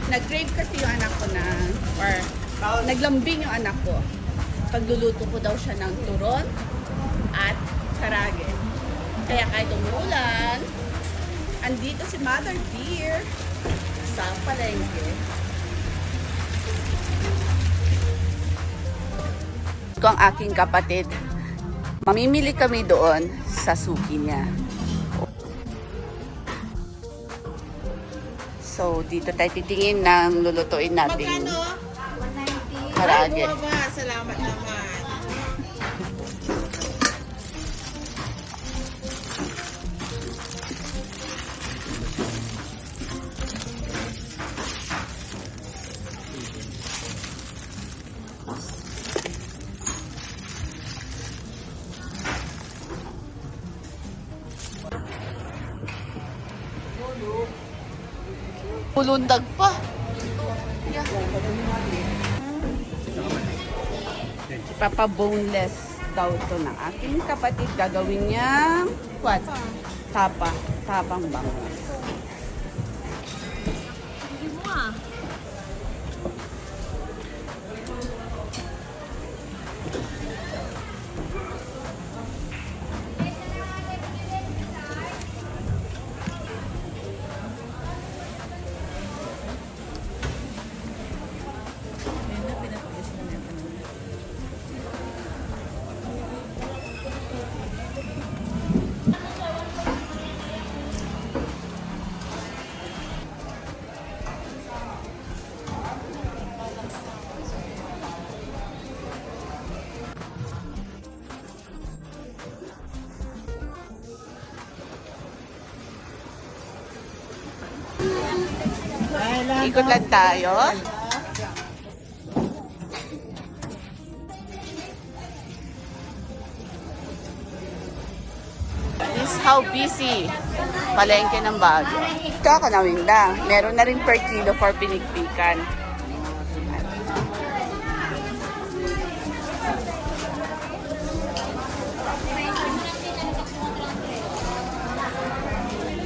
Nag-crave kasi yung anak ko na, or naglambing yung anak ko. Pagluluto ko daw siya ng turon at karage. Kaya kahit umulan, andito si Mother Dear sa palengke. Ito ang aking kapatid. Mamimili kami doon sa suki niya. So, dito tayo titingin ng lulutuin natin. Magkano? Karage. Ay, bumaba. Salamat naman. Pulundag pa. Yeah. Papa-boneless daw ito ng aking kapatid. Gagawin niya what? Tapa. Tapang bangus. Hindi mo ah. Ikot lang tayo. This is how busy palengke ng Baguio. Kakanawin lang. Meron na rin per kilo for pinikpikan.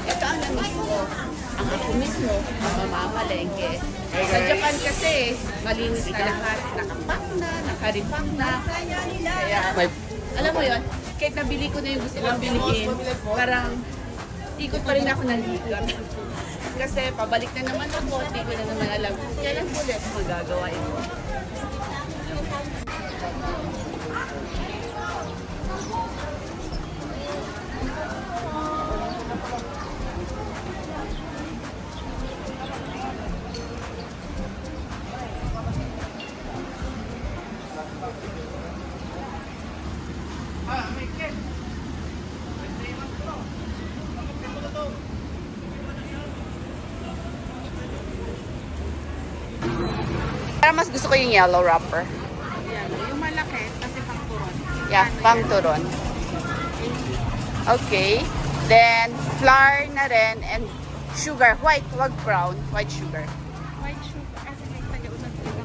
Ito ang namis ko. Ang ako mismo, ang mamamalengke. Sa Japan kasi, malinis na lahat. Nakapak na, nakaripak na. Kaya, alam mo yun, kahit nabili ko na yung gusto kong bilihin, parang ikot pa rin ako ng ligat. Kasi pabalik na naman ako, hindi ko na naman alam kailan ulit magagawa ito. Pero mas gusto ko yung yellow wrapper. Yan. Yung malaki, kasi pang turon. Yeah, pang turon. Okay. Then, flour na rin and sugar. White, wag brown. White sugar. White sugar. Kasi may taga-unang talaga.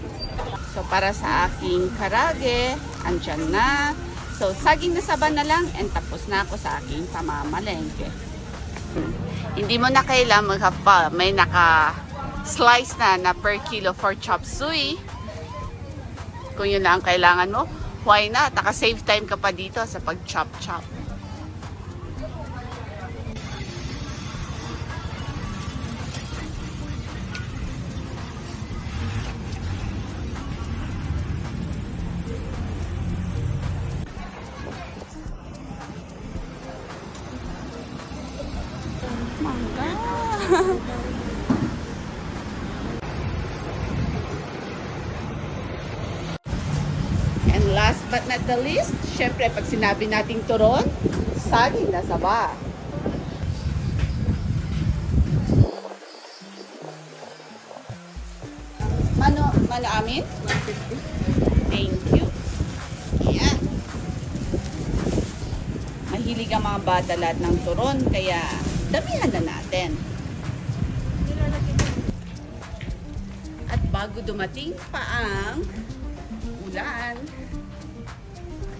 So, para sa aking karage, andyan na. So, saging na saba na lang and tapos na ako sa aking pamamalengke. Hindi mo na kailangan may naka-slice na per kilo for chop suey. Kung yun lang ang kailangan mo, why not? Naka-save time ka pa dito sa pag-chop-chop. Mangga. And last but not the least, syempre pag sinabi nating turon, saging na saba. Mano amin? 150. Thank you. Yan. Mahilig ang mga bata lahat ng turon, kaya damihan na natin. At bago dumating pa ang ulan,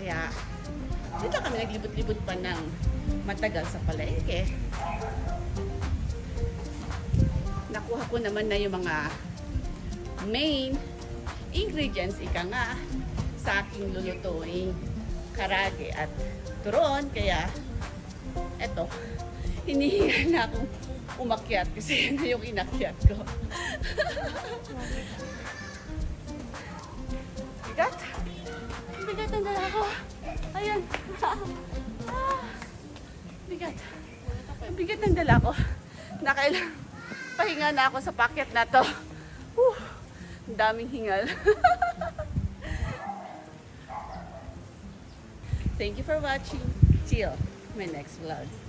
kaya dito kami naglibot-libot pa ng matagal sa palengke. Nakuha ko naman na yung mga main ingredients, ika nga, sa aking lulutuing karage at turon. Kaya, eto, hinihingal na akong umakyat kasi yun na yung inakyat ko. Bigat. Bigat ang dala ko. Ayan. Bigat. Bigat ang dala ko. Nakailang pahinga na ako sa packet na to. Ang daming hingal. Thank you for watching. Till my next vlog.